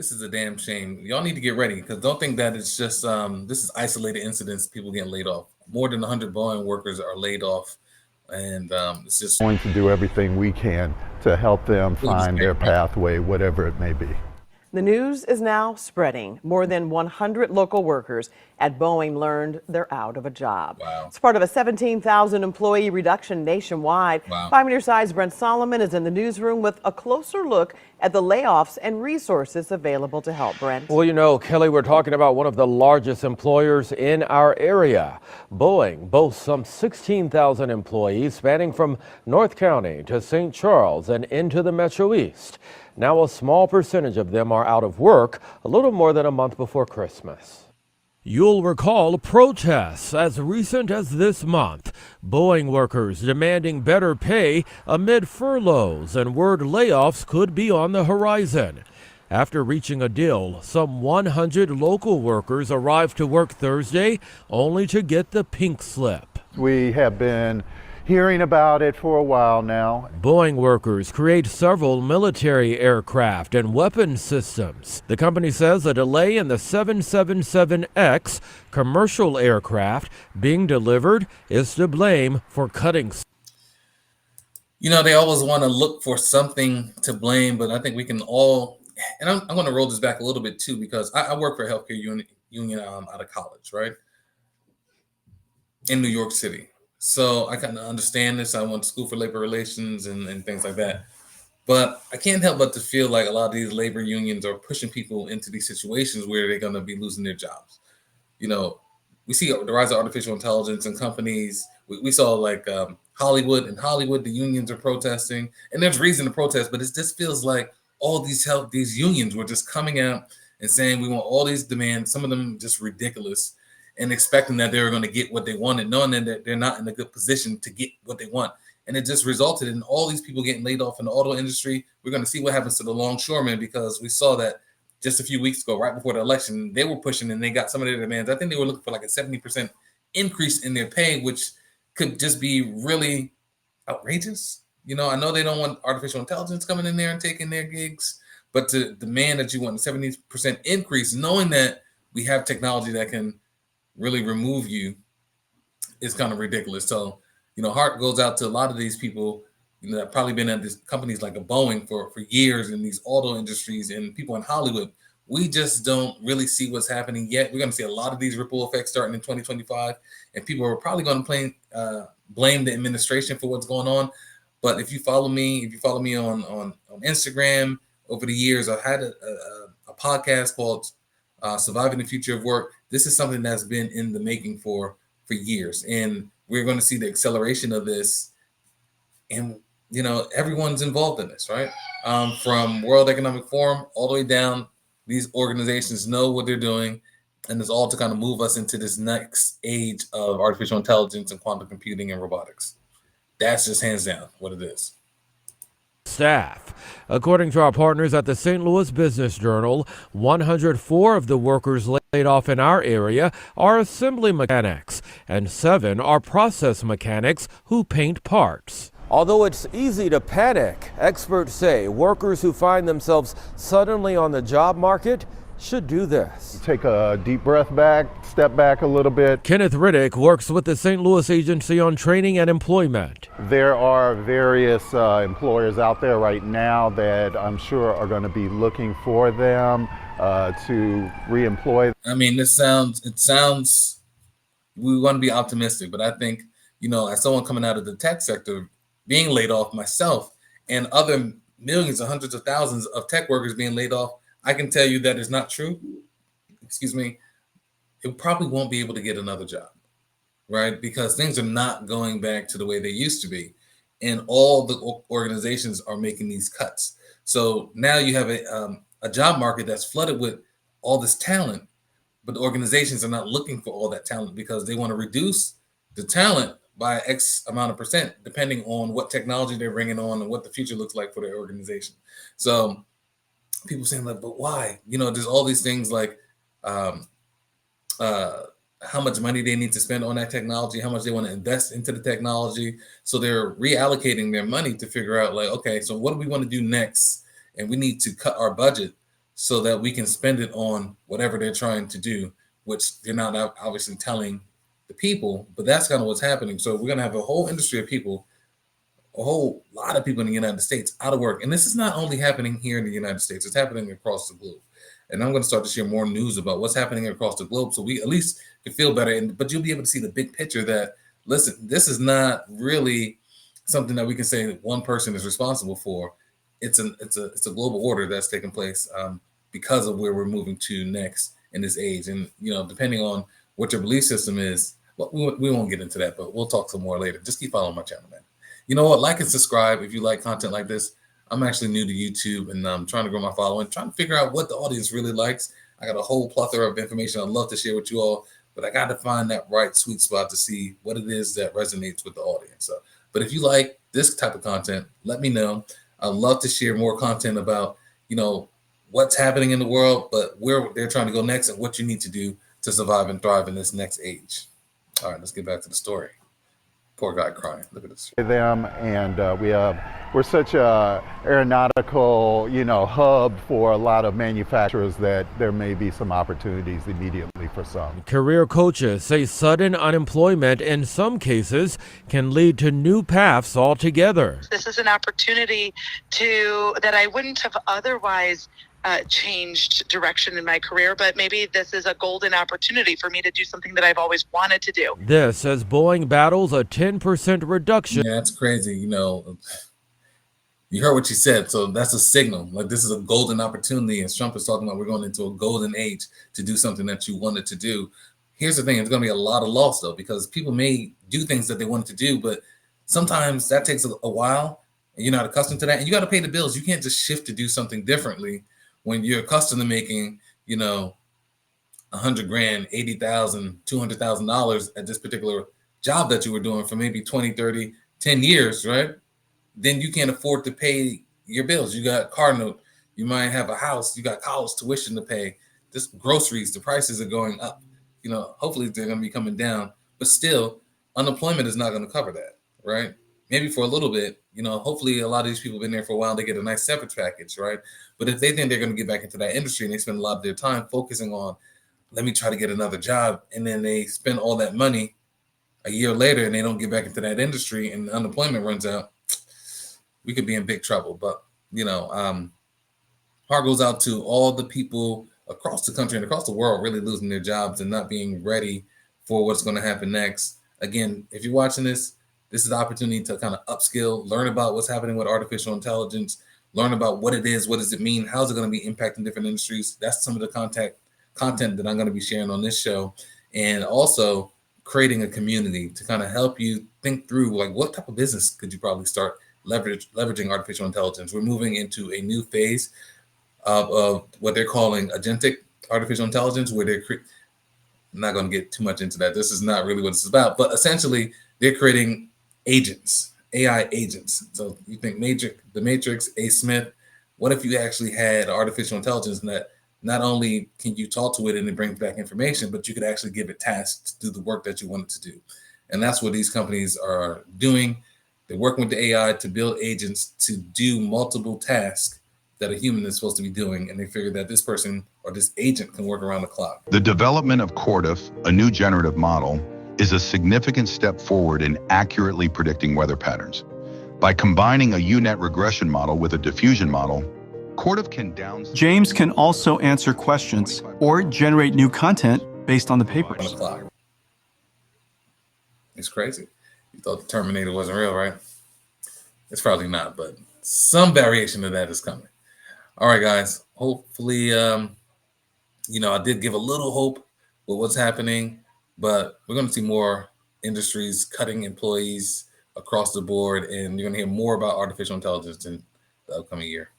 This is a damn shame. Y'all need to get ready because don't think that it's just this is isolated incidents. People getting laid off. More than 100 Boeing workers are laid off, and it's just Going to do everything we can to help them really find their disparate, right? pathway, whatever it may be. The news is now spreading. More than 100 local workers at Boeing learned they're out of a job. Wow. It's part of a 17,000 employee reduction nationwide. Wow. 5 News Side's Brent Solomon is in the newsroom with a closer look at the layoffs and resources available to help. Brent. Well, you know, Kelly, we're talking about one of the largest employers in our area. Boeing boasts some 16,000 employees spanning from North County to St. Charles and into the Metro East. Now a small percentage of them are out of work a little more than a month before Christmas. You'll recall protests as recent as this month. Boeing workers demanding better pay amid furloughs and word layoffs could be on the horizon. After reaching a deal, some 100 local workers arrived to work Thursday only to get the pink slip. We have been hearing about it for a while now. Boeing workers create several military aircraft and weapons systems. The company says a delay in the 777X commercial aircraft being delivered is to blame for cutting. You know, they always want to look for something to blame, but I think we can all, and I'm going to roll this back a little bit too, because I work for a healthcare union out of college, right? In New York City. So I kind of understand this. I went to school for labor relations and things like that. But I can't help but to feel like a lot of these labor unions are pushing people into these situations where they're going to be losing their jobs. You know, we see the rise of artificial intelligence in companies. We saw like Hollywood. In Hollywood, the unions are protesting. And there's reason to protest, but it just feels like all these unions were just coming out and saying we want all these demands, some of them just ridiculous, and expecting that they were going to get what they wanted, knowing that they're not in a good position to get what they want. And it just resulted in all these people getting laid off in the auto industry. We're going to see what happens to the longshoremen because we saw that just a few weeks ago, right before the election, they were pushing and they got some of their demands. I think they were looking for like a 70% increase in their pay, which could just be really outrageous. You know, I know they don't want artificial intelligence coming in there and taking their gigs, but to demand that you want a 70% increase, knowing that we have technology that can really remove you is kind of ridiculous. So, you know, heart goes out to a lot of these people, you know, that probably been at these companies like a Boeing for years in these auto industries and people in Hollywood. We just don't really see what's happening yet. We're going to see a lot of these ripple effects starting in 2025, and people are probably going to blame the administration for what's going on. But if you follow me on Instagram over the years, I've had a podcast called Surviving the Future of Work. This is something that's been in the making for years, and we're going to see the acceleration of this. And you know, everyone's involved in this, right? From World Economic Forum all the way down. These organizations know what they're doing, and it's all to kind of move us into this next age of artificial intelligence and quantum computing and robotics. That's just hands down what it is. Staff. According to our partners at the St. Louis Business Journal, 104 of the workers laid off in our area are assembly mechanics, and 7 are process mechanics who paint parts. Although it's easy to panic, experts say workers who find themselves suddenly on the job market should do this. Take a deep breath back, step back a little bit. Kenneth Riddick works with the St. Louis Agency on Training and Employment. There are various employers out there right now that I'm sure are going to be looking for them to reemploy. I mean, it sounds, we want to be optimistic, but I think, you know, as someone coming out of the tech sector, being laid off myself and other millions and hundreds of thousands of tech workers being laid off, I can tell you that is not true. Excuse me. It probably won't be able to get another job, right? Because things are not going back to the way they used to be. And all the organizations are making these cuts. So now you have a job market that's flooded with all this talent, but the organizations are not looking for all that talent because they want to reduce the talent by X amount of percent, depending on what technology they're bringing on and what the future looks like for their organization. So people saying like, but why? You know, there's all these things like how much money they need to spend on that technology, how much they want to invest into the technology. So they're reallocating their money to figure out like, okay, so what do we want to do next? And we need to cut our budget. so that we can spend it on whatever they're trying to do, which they're not obviously telling the people, but that's kind of what's happening. So we're going to have a whole industry of people, a whole lot of people in the United States out of work. And this is not only happening here in the United States, it's happening across the globe. And I'm going to start to share more news about what's happening across the globe so we at least can feel better. But you'll be able to see the big picture that, listen, this is not really something that we can say that one person is responsible for. It's a global order that's taking place because of where we're moving to next in this age. And, depending on what your belief system is, well, we won't get into that, but we'll talk some more later. Just keep following my channel, man. You know what? Like and subscribe if you like content like this. I'm actually new to YouTube and I'm trying to grow my following, trying to figure out what the audience really likes. I got a whole plethora of information I'd love to share with you all, but I got to find that right sweet spot to see what it is that resonates with the audience. So, but if you like this type of content, let me know. I'd love to share more content about, what's happening in the world, but where they're trying to go next and what you need to do to survive and thrive in this next age. All right, let's get back to the story. Poor guy crying. Look at this. Them, and we're such a aeronautical, hub for a lot of manufacturers that there may be some opportunities immediately for some. Career coaches say sudden unemployment in some cases can lead to new paths altogether. This is an opportunity that I wouldn't have otherwise changed direction in my career, but maybe this is a golden opportunity for me to do something that I've always wanted to do. This as Boeing battles a 10% reduction. Yeah, that's crazy. You heard what she said. So that's a signal. Like, this is a golden opportunity. And Trump is talking about we're going into a golden age to do something that you wanted to do. Here's the thing. It's going to be a lot of loss, though, because people may do things that they wanted to do, but sometimes that takes a while and you're not accustomed to that. And you got to pay the bills. You can't just shift to do something differently when you're accustomed to making, $100,000, $80,000, $200,000 at this particular job that you were doing for maybe 20, 30, 10 years, right? Then you can't afford to pay your bills. You got car note, you might have a house, you got college tuition to pay, just groceries, the prices are going up. Hopefully they're going to be coming down, but still unemployment is not going to cover that, right? Maybe for a little bit, hopefully a lot of these people have been there for a while, they get a nice severance package, right? But if they think they're going to get back into that industry and they spend a lot of their time focusing on, let me try to get another job, and then they spend all that money a year later and they don't get back into that industry and unemployment runs out, we could be in big trouble. But, heart goes out to all the people across the country and across the world really losing their jobs and not being ready for what's going to happen next. Again, if you're watching this is the opportunity to kind of upskill, learn about what's happening with artificial intelligence, learn about what it is, what does it mean, how's it going to be impacting different industries. That's some of the content that I'm going to be sharing on this show, and also creating a community to kind of help you think through, like, what type of business could you probably start leveraging artificial intelligence. We're moving into a new phase of what they're calling Agentic artificial intelligence, where I'm not going to get too much into that. This is not really what this is about, but essentially they're creating agents, AI agents. So you think the Matrix, A. Smith, what if you actually had artificial intelligence that not only can you talk to it and it brings back information, but you could actually give it tasks to do the work that you want it to do. And that's what these companies are doing. They're working with the AI to build agents to do multiple tasks that a human is supposed to be doing. And they figure that this person or this agent can work around the clock. The development of Cordif, a new generative model, is a significant step forward in accurately predicting weather patterns. By combining a U-Net regression model with a diffusion model, Cordif can James can also answer questions or generate new content based on the papers. On the clock. It's crazy. You thought the Terminator wasn't real, right? It's probably not, but some variation of that is coming. All right, guys. Hopefully, I did give a little hope with what's happening, but we're going to see more industries cutting employees across the board, and you're going to hear more about artificial intelligence in the upcoming year.